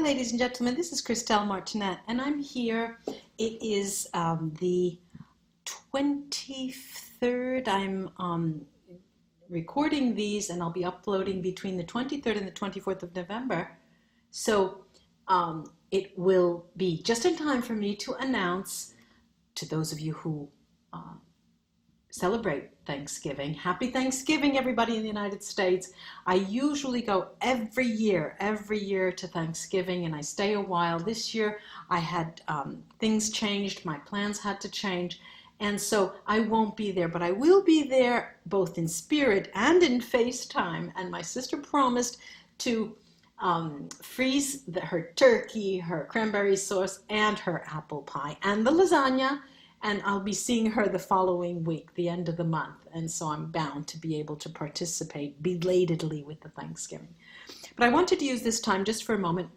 ladies and gentlemen, this is Christelle Martinette, and I'm here. It is the 23rd. I'm recording these, and I'll be uploading between the 23rd and the 24th of November. So it will be just in time for me to announce to those of you who celebrate Thanksgiving. Happy Thanksgiving, everybody in the United States. I usually go every year to Thanksgiving, and I stay a while. This year I had things changed, my plans had to change, and so I won't be there, but I will be there both in spirit and in FaceTime. And my sister promised to freeze her turkey, her cranberry sauce, and her apple pie, and the lasagna. And I'll be seeing her the following week, the end of the month. And so I'm bound to be able to participate belatedly with the Thanksgiving. But I wanted to use this time just for a moment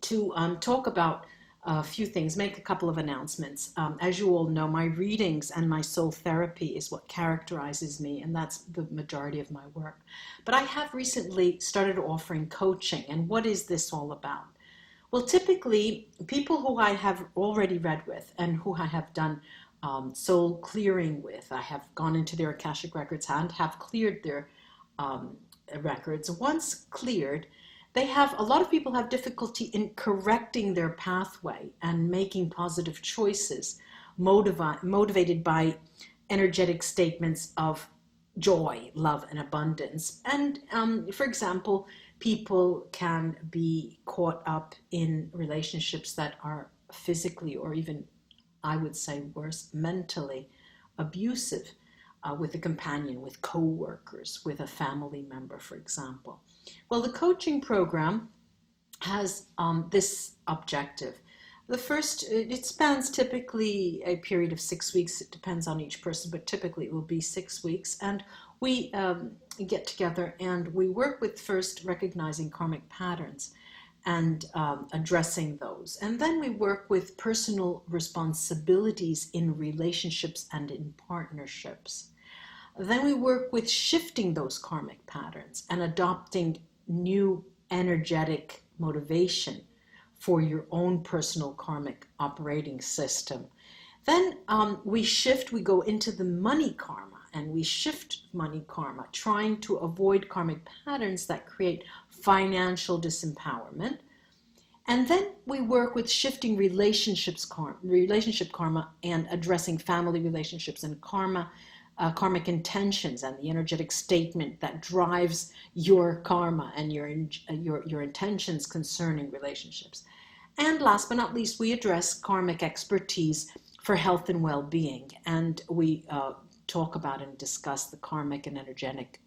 to talk about a few things, make a couple of announcements. As you all know, my readings and my soul therapy is what characterizes me, and that's the majority of my work. But I have recently started offering coaching. And what is this all about? Well, typically, people who I have already read with and who I have done soul clearing with, I have gone into their Akashic records and have cleared their records. Once cleared, a lot of people have difficulty in correcting their pathway and making positive choices, motivated by energetic statements of joy, love, and abundance. And for example, people can be caught up in relationships that are physically, or even, I would say worse, mentally abusive, with a companion, with co-workers, with a family member, for example. Well, the coaching program has this objective. The first, it spans typically a period of 6 weeks. It depends on each person, but typically it will be 6 weeks. And we get together and we work with first recognizing karmic patterns and addressing those. And then we work with personal responsibilities in relationships and in partnerships. Then we work with shifting those karmic patterns and adopting new energetic motivation for your own personal karmic operating system. Then we go into the money karma, and we shift money karma, trying to avoid karmic patterns that create financial disempowerment. And then we work with shifting relationship karma and addressing family relationships and karmic intentions and the energetic statement that drives your karma and your intentions concerning relationships. And last but not least, we address karmic expertise for health and well-being, and we talk about and discuss the karmic and energetic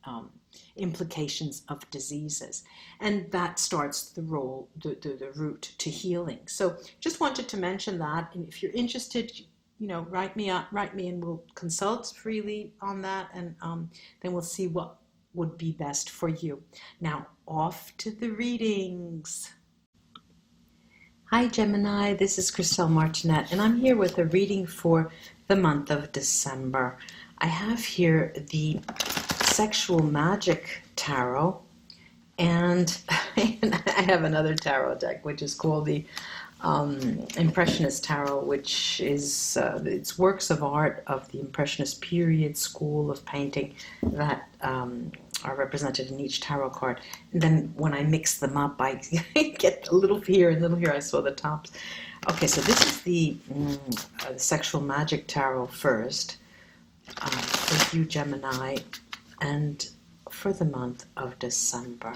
implications of diseases. And that starts the route to healing. So just wanted to mention that, and if you're interested, write me and we'll consult freely on that, and then we'll see what would be best for you. Now, off to the readings. Hi Gemini, this is Christelle Martinette, and I'm here with a reading for the month of December. I have here the Sexual Magic Tarot, and I have another tarot deck which is called the Impressionist Tarot, which is it's works of art of the Impressionist period school of painting that are represented in each tarot card. And then when I mix them up, I get a little here and a little here. I saw the tops. Okay, so this is the Sexual Magic Tarot first for you, Gemini, and for the month of December.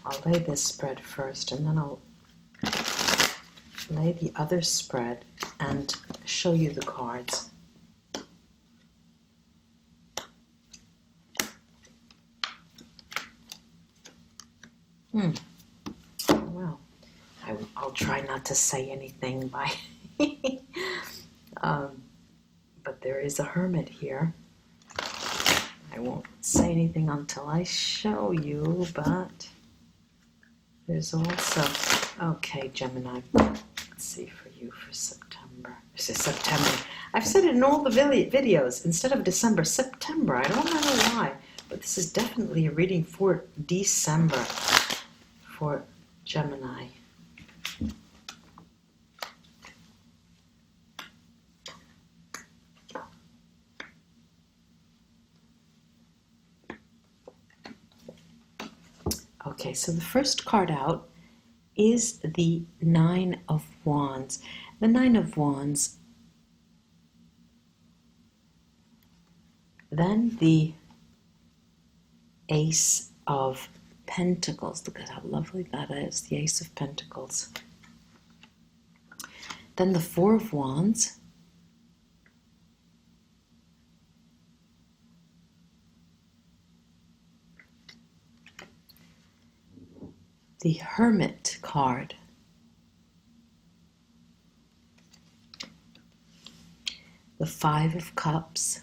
I'll lay this spread first, and then I'll lay the other spread and show you the cards. Well, I'll try not to say anything but there is a hermit here. I won't say anything until I show you, but there's also, okay, Gemini, let's see for you for September. This is September. I've said it in all the videos, instead of December, September. I don't know why, but this is definitely a reading for December. For Gemini. Okay, so the first card out is the Nine of Wands. The Nine of Wands, then the Ace of Pentacles. Look at how lovely that is, the Ace of Pentacles. Then the Four of Wands. The Hermit card. The Five of Cups.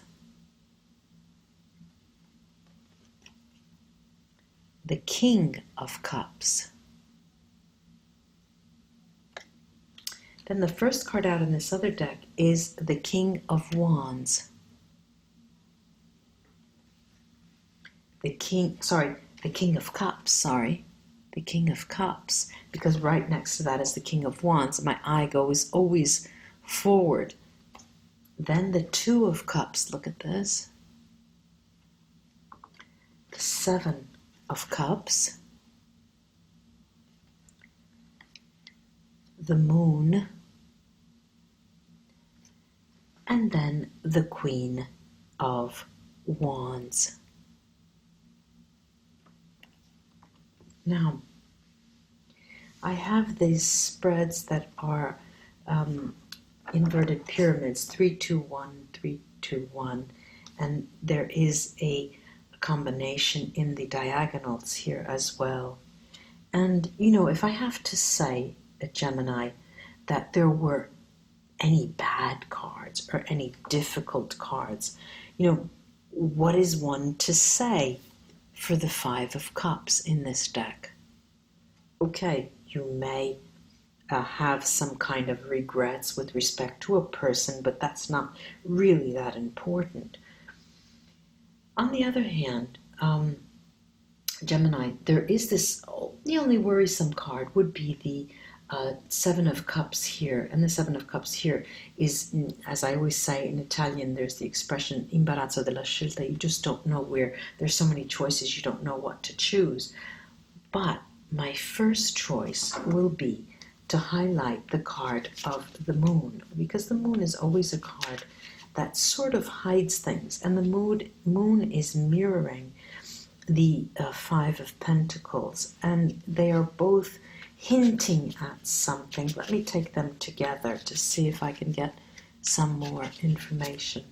The King of Cups. Then the first card out in this other deck is the King of Wands. The King of Cups, the King of Cups, because right next to that is the King of Wands. My eye goes always forward. Then the Two of Cups, look at this. The Seven of Cups. The Moon. And then the Queen of Wands. Now, I have these spreads that are inverted pyramids, 3-2-1, 3-2-1, and there is a combination in the diagonals here as well. And, you know, if I have to say, a Gemini, that there were any bad cards or any difficult cards, you know, what is one to say for the Five of Cups in this deck? Okay, you may have some kind of regrets with respect to a person, but that's not really that important. On the other hand, Gemini, there is this, the only worrisome card would be the Seven of Cups here. And the Seven of Cups here is, as I always say in Italian, there's the expression imbarazzo della scelta. You just don't know where. There's so many choices, you don't know what to choose. But my first choice will be to highlight the card of the Moon, because the Moon is always a card that sort of hides things, and the Moon is mirroring the Five of Pentacles, and they are both hinting at something. Let me take them together to see if I can get some more information.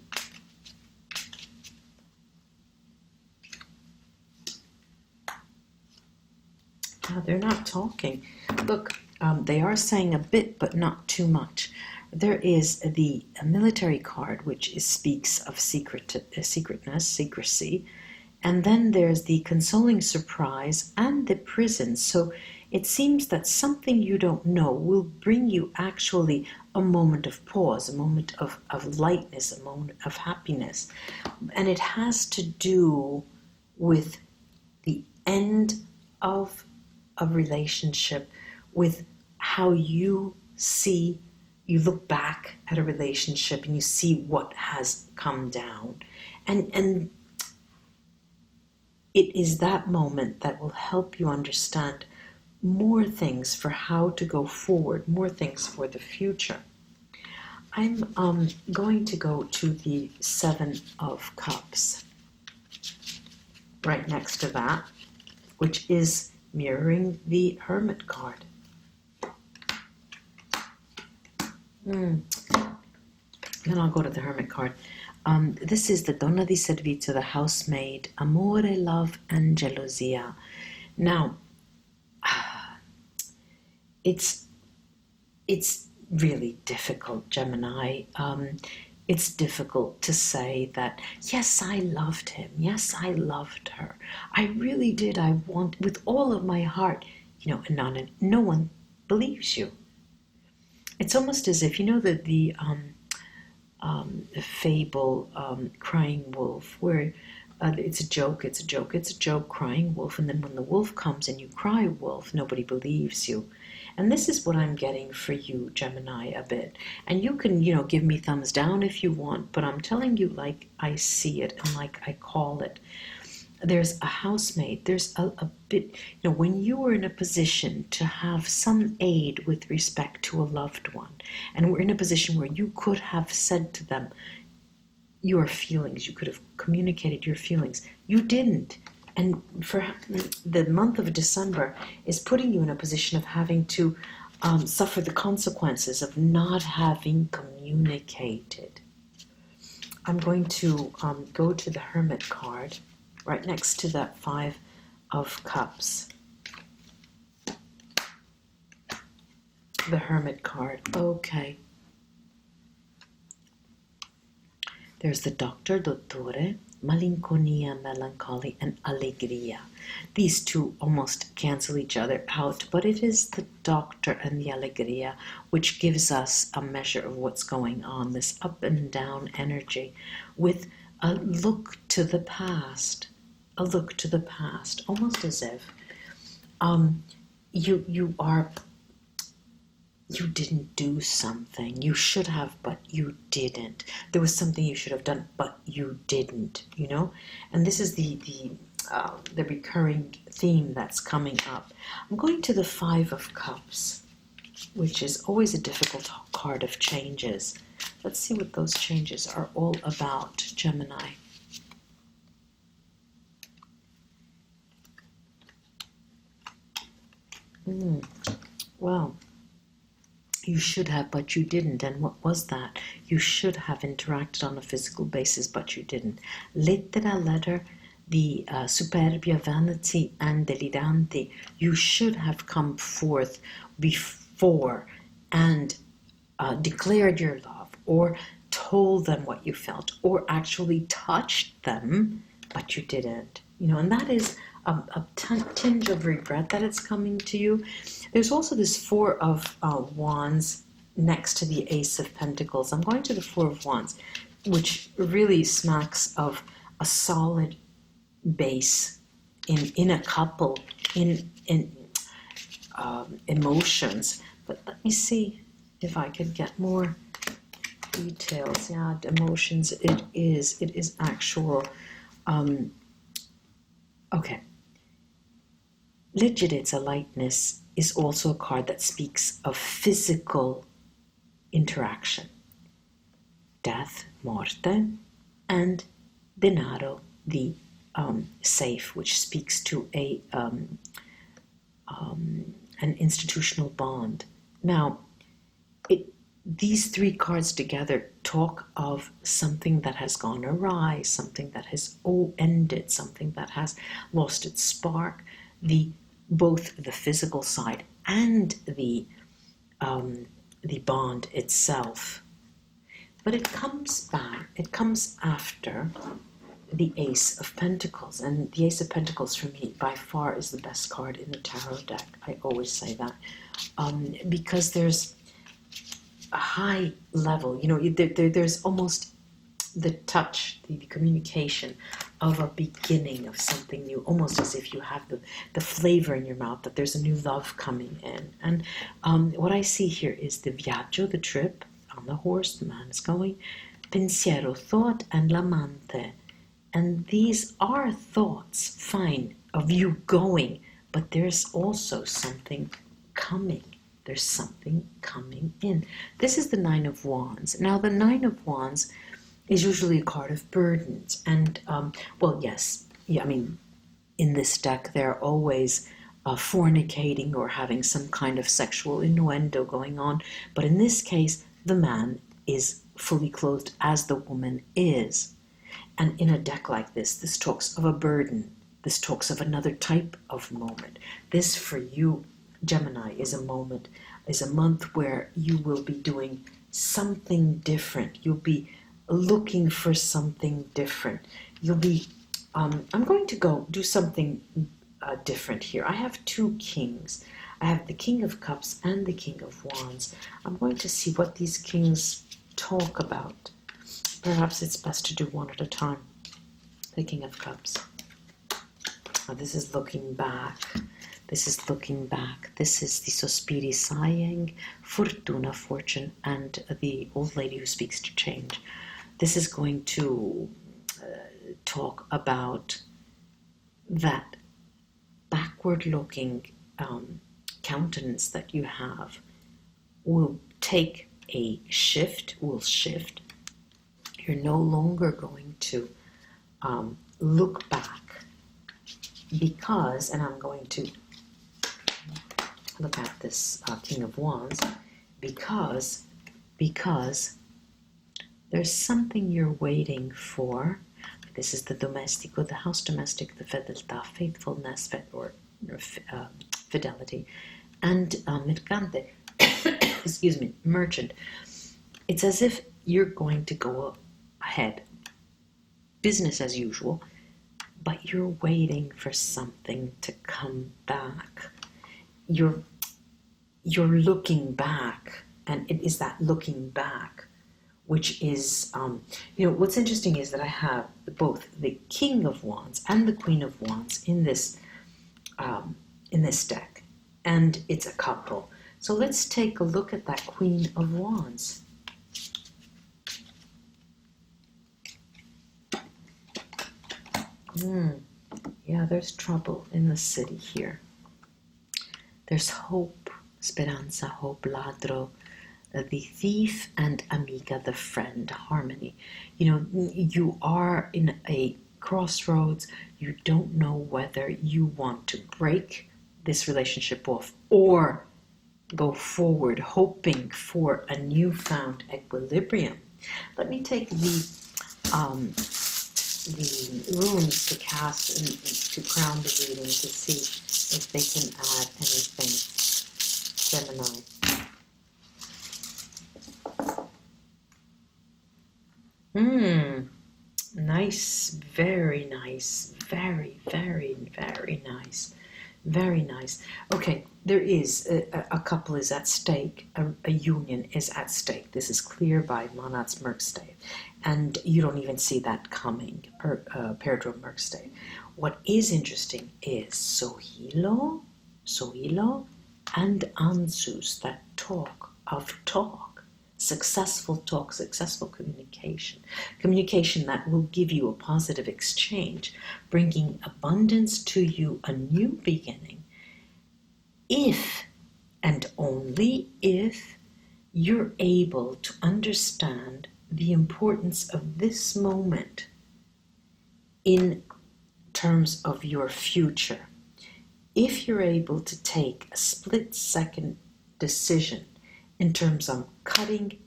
Now, they're not talking. Look, they are saying a bit, but not too much. There is the military card, which speaks of secretness, secrecy. And then there's the consoling surprise and the prison. So it seems that something you don't know will bring you actually a moment of pause, a moment of lightness, a moment of happiness. And it has to do with the end of a relationship, with how you look back at a relationship and you see what has come down. And it is that moment that will help you understand more things for how to go forward, more things for the future. I'm going to go to the Seven of Cups right next to that, which is mirroring the Hermit card. Then I'll go to the Hermit card. This is the Donna di Servizio, the housemaid, amore, love, and gelosia. Now, it's really difficult, Gemini. It's difficult to say that, yes, I loved him. Yes, I loved her. I really did. I want, with all of my heart, and no one believes you. It's almost as if, the fable, Crying Wolf, where it's a joke, it's a joke, it's a joke, crying wolf. And then when the wolf comes and you cry wolf, nobody believes you. And this is what I'm getting for you, Gemini, a bit. And you can, give me thumbs down if you want, but I'm telling you like I see it and like I call it. There's a housemaid, there's a bit, when you are in a position to have some aid with respect to a loved one, and we're in a position where you could have said to them your feelings, you could have communicated your feelings, you didn't. And for the month of December is putting you in a position of having to suffer the consequences of not having communicated. I'm going to go to the Hermit card, right next to that Five of Cups. The Hermit card. Okay. There's the Doctor, Dottore, Malinconia, Melancholy, and Allegria. These two almost cancel each other out, but it is the Doctor and the Allegria which gives us a measure of what's going on, this up and down energy with a look to the past. A look to the past, almost as if you didn't do something. You should have, but you didn't. There was something you should have done, but you didn't. And this is the recurring theme that's coming up. I'm going to the Five of Cups, which is always a difficult card of changes. Let's see what those changes are all about, Gemini. Well, you should have, but you didn't. And what was that? You should have interacted on a physical basis, but you didn't. Letter, the superbia, vanity, and delirante. You should have come forth before and declared your love, or told them what you felt, or actually touched them, but you didn't. And that is a tinge of regret that it's coming to you. There's also this Four of Wands next to the Ace of Pentacles. I'm going to the Four of Wands, which really smacks of a solid base in a couple, in emotions. But let me see if I could get more details. Yeah, emotions. It is actual. Okay. Leggerezza, lightness, is also a card that speaks of physical interaction. Death, morte, and denaro, the safe, which speaks to an institutional bond. Now, these three cards together talk of something that has gone awry, something that has ended, something that has lost its spark, both the physical side and the bond itself. But it comes back, it comes after the Ace of Pentacles. And the Ace of Pentacles for me by far is the best card in the tarot deck. I always say that. Because there's a high level, there's almost the touch, the communication of a beginning of something new, almost as if you have the flavor in your mouth, that there's a new love coming in. And what I see here is the viaggio, the trip, on the horse, the man is going, pensiero, thought, and l'amante. And these are thoughts, fine, of you going, but there's also something coming. There's something coming in. This is the Nine of Wands. Now, the Nine of Wands is usually a card of burdens. And, in this deck, they're always fornicating or having some kind of sexual innuendo going on. But in this case, the man is fully clothed as the woman is. And in a deck like this talks of a burden. This talks of another type of moment. This, for you, Gemini, is a month where you will be doing something different. You'll be looking for something different. You'll be, I'm going to go do something different here. I have two kings. I have the King of Cups and the King of Wands. I'm going to see what these kings talk about. Perhaps it's best to do one at a time. The King of Cups. Oh, this is looking back. This is looking back. This is the Sospiri sighing, Fortuna, fortune, and the old lady who speaks to change. This is going to talk about that backward-looking countenance that you have will take a shift, will shift. You're no longer going to look back because, and I'm going to look at this King of Wands, because there's something you're waiting for. This is the domestico, the house domestic, the fedeltà, faithfulness, or fidelity, and mercante, excuse me, merchant. It's as if you're going to go ahead, business as usual, but you're waiting for something to come back. You're looking back, and it is that looking back which is, what's interesting is that I have both the King of Wands and the Queen of Wands in this deck, and it's a couple. So let's take a look at that Queen of Wands. Yeah, there's trouble in the city here. There's hope, speranza, hope, ladro, the thief, and amica, the friend, harmony. You are in a crossroads. You don't know whether you want to break this relationship off or go forward, hoping for a newfound equilibrium. Let me take the runes to cast and to crown the reading to see if they can add anything. Gemini. Nice, very nice, very, very, very nice, very nice. Okay, there is a couple is at stake, a union is at stake. This is clear by Manat's Merkstave, and you don't even see that coming, Peridrome Merkstave. What is interesting is Sohilo, and Anzus, that talk, successful talk, successful communication that will give you a positive exchange, bringing abundance to you, a new beginning, if and only if you're able to understand the importance of this moment in terms of your future. If you're able to take a split-second decision in terms of cutting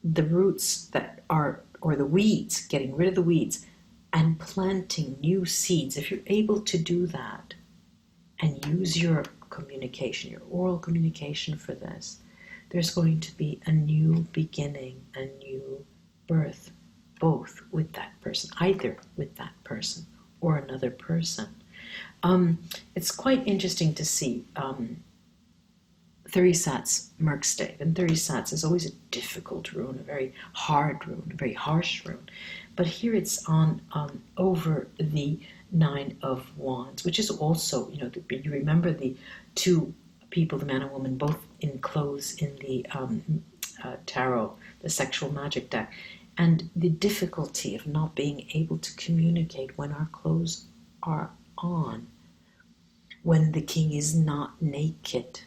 the roots that are, or the weeds, getting rid of the weeds, and planting new seeds, if you're able to do that and use your communication, your oral communication for this, there's going to be a new beginning, a new birth, both with that person, either with that person or another person. It's quite interesting to see Therisat's Merkstave, and Therisat's is always a difficult rune, a very hard rune, a very harsh rune. But here it's on over the Nine of Wands, which is also, you remember the two people, the man and woman, both enclosed in the tarot, the sexual magic deck, and the difficulty of not being able to communicate when our clothes are on, when the king is not naked.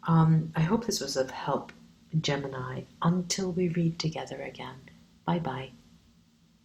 I hope this was of help, Gemini. Until we read together again. Bye-bye.